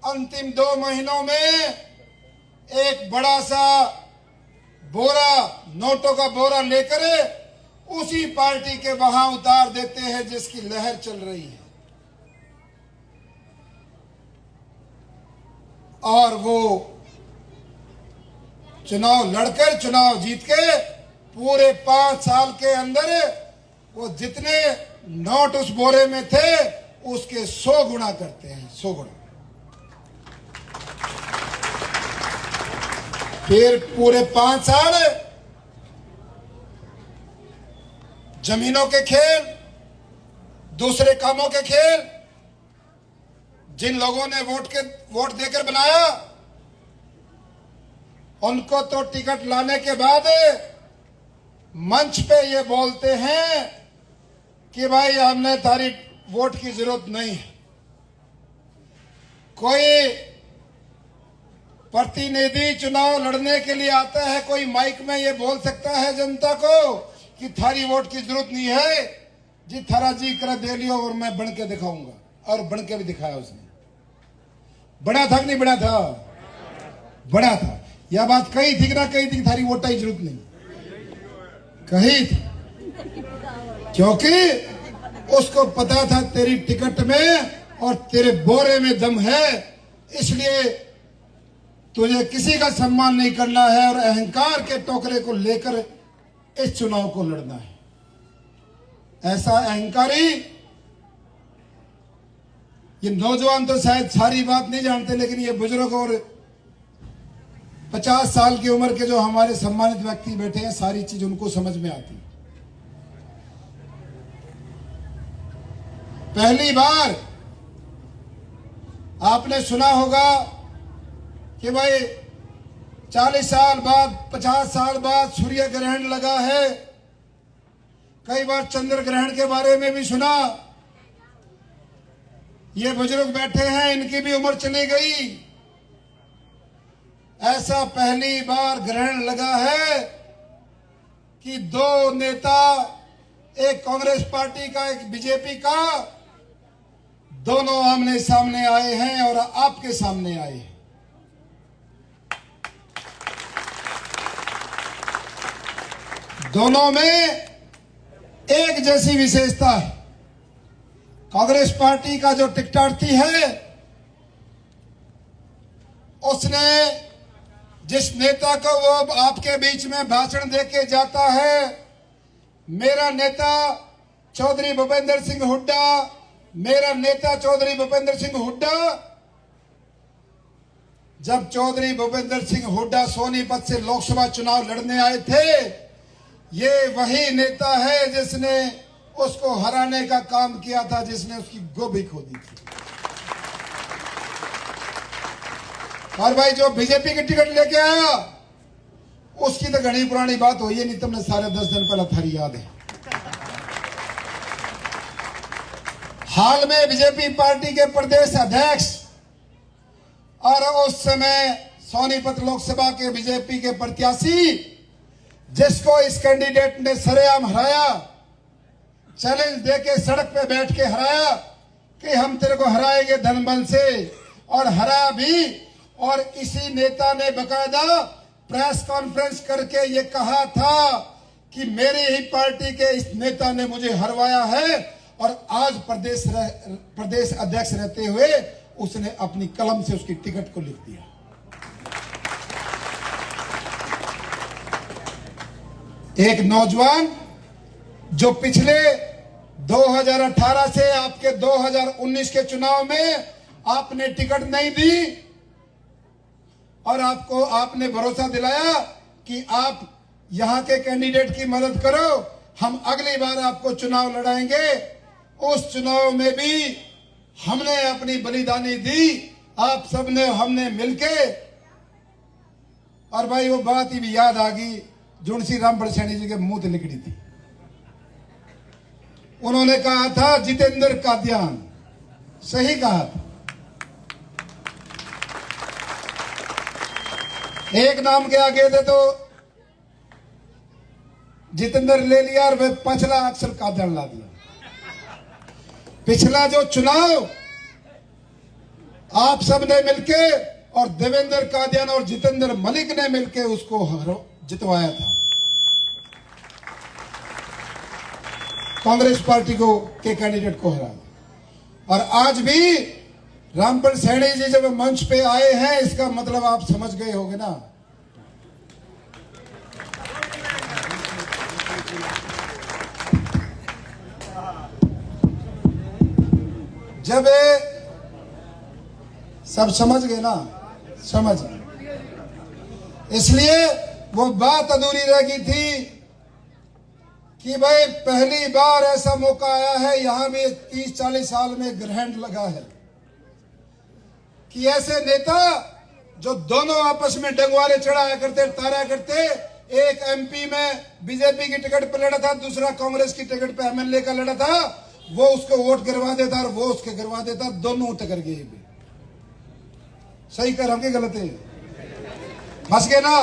अंतिम 2 महीनों में एक बड़ा सा बोरा, नोटों का बोरा लेकर उसी पार्टी के वहां उतार देते हैं जिसकी लहर चल रही है। और वो चुनाव लड़कर, चुनाव जीत के पूरे 5 साल के अंदर वो जितने नोट उस बोरे में थे उसके 100 गुना करते हैं, 100 गुना। फिर पूरे 5 साल जमीनों के खेल, दूसरे कामों के खेल। जिन लोगों ने वोट देकर बनाया उनको तो टिकट लाने के बाद मंच पे ये बोलते हैं कि भाई हमने तारी वोट की जरूरत नहीं है। कोई प्रतिनिधि चुनाव लड़ने के लिए आता है, कोई माइक में ये बोल सकता है जनता को कि थारी वोट की जरूरत नहीं है, जी थारा जी कर दे लियो और मैं बन के दिखाऊंगा। और बन के भी दिखाया उसने। बड़ा था कि नहीं बड़ा था? बड़ा था। यह बात कही थी कि ना कही थी, थारी वोट की जरूरत नहीं, कही थी। क्योंकि उसको पता था तेरी टिकट में और तेरे बोरे में दम है, इसलिए तुझे किसी का सम्मान नहीं करना है और अहंकार के टोकरे को लेकर इस चुनाव को लड़ना है। ऐसा अहंकारी, ये नौजवान तो शायद सारी बात नहीं जानते, लेकिन ये बुजुर्ग और 50 साल की उम्र के जो हमारे सम्मानित व्यक्ति बैठे हैं, सारी चीज उनको समझ में आती है। पहली बार आपने सुना होगा कि भाई 40 साल बाद, 50 साल बाद सूर्य ग्रहण लगा है। कई बार चंद्र ग्रहण के बारे में भी सुना। ये बुजुर्ग बैठे हैं, इनकी भी उम्र चली गई। ऐसा पहली बार ग्रहण लगा है कि 2 नेता, एक कांग्रेस पार्टी का, एक बीजेपी का, दोनों आमने सामने आए हैं और आपके सामने आए हैं। दोनों में एक जैसी विशेषता है। कांग्रेस पार्टी का जो टिकटार्थी है, उसने जिस नेता को वो आपके बीच में भाषण देके जाता है, मेरा नेता चौधरी भूपेंद्र सिंह हुड्डा, मेरा नेता चौधरी भूपेंद्र सिंह हुड्डा। जब चौधरी भूपेंद्र सिंह हुड्डा सोनीपत से लोकसभा चुनाव लड़ने आए थे, ये वही नेता है जिसने उसको हराने का काम किया था, जिसने उसकी गोभी खोदी थी। और भाई जो बीजेपी की टिकट लेके आया, उसकी तो घनी पुरानी बात हुई है, नहीं तुमने सारे 10 दिन पहले थारी याद है। हाल में बीजेपी पार्टी के प्रदेश अध्यक्ष और उस समय सोनीपत लोकसभा के बीजेपी के प्रत्याशी, जिसको इस कैंडिडेट ने सरेआम हराया, चैलेंज देके सड़क पे बैठ के हराया कि हम तेरे को हराएंगे धनबल से, और हराया भी। और इसी नेता ने बकायदा प्रेस कॉन्फ्रेंस करके ये कहा था कि मेरी ही पार्टी के इस नेता ने मुझे हरवाया है, और आज प्रदेश अध्यक्ष रहते हुए उसने अपनी कलम से उसकी टिकट को लिख दिया। एक नौजवान जो पिछले 2018 से आपके 2019 के चुनाव में आपने टिकट नहीं दी और आपने भरोसा दिलाया कि आप यहां के कैंडिडेट की मदद करो, हम अगली बार आपको चुनाव लड़ाएंगे। उस चुनाव में भी हमने अपनी बलिदानी दी, आप सबने, हमने मिलके। और भाई वो बात ही भी याद आ गई, जुनसी राम बड़सैनी जी के मुंह से निकली थी। उन्होंने कहा था जितेंद्र कादियान, सही कहा था। एक नाम के आगे थे तो जितेंद्र ले लिया और वे पिछला अक्षर कादियान ला दिया। पिछला जो चुनाव आप सब ने मिलके और देवेंद्र कादियान और जितेंद्र मलिक ने मिलके उसको जितवाया था। कांग्रेस पार्टी को के कैंडिडेट को हरा। और आज भी रामपल सैनी जी जब मंच पे आए हैं, इसका मतलब आप समझ गए होंगे ना। जब सब समझ गए ना, समझ गए। इसलिए वो बात अधूरी रह गई थी कि भाई पहली बार ऐसा मौका आया है, यहां भी 30-40 साल में ग्रहण लगा है कि ऐसे नेता जो दोनों आपस में डंगवारे चढ़ाया करते, तारा करते, एक एमपी में बीजेपी की टिकट पर लड़ा था, दूसरा कांग्रेस की टिकट पे एमएलए का लड़ा था, वो उसको वोट गिरवा देता और वो उसके गिरवा देता, दोनों टकर गए भी। सही कर हम की गलत है, फंस गए ना।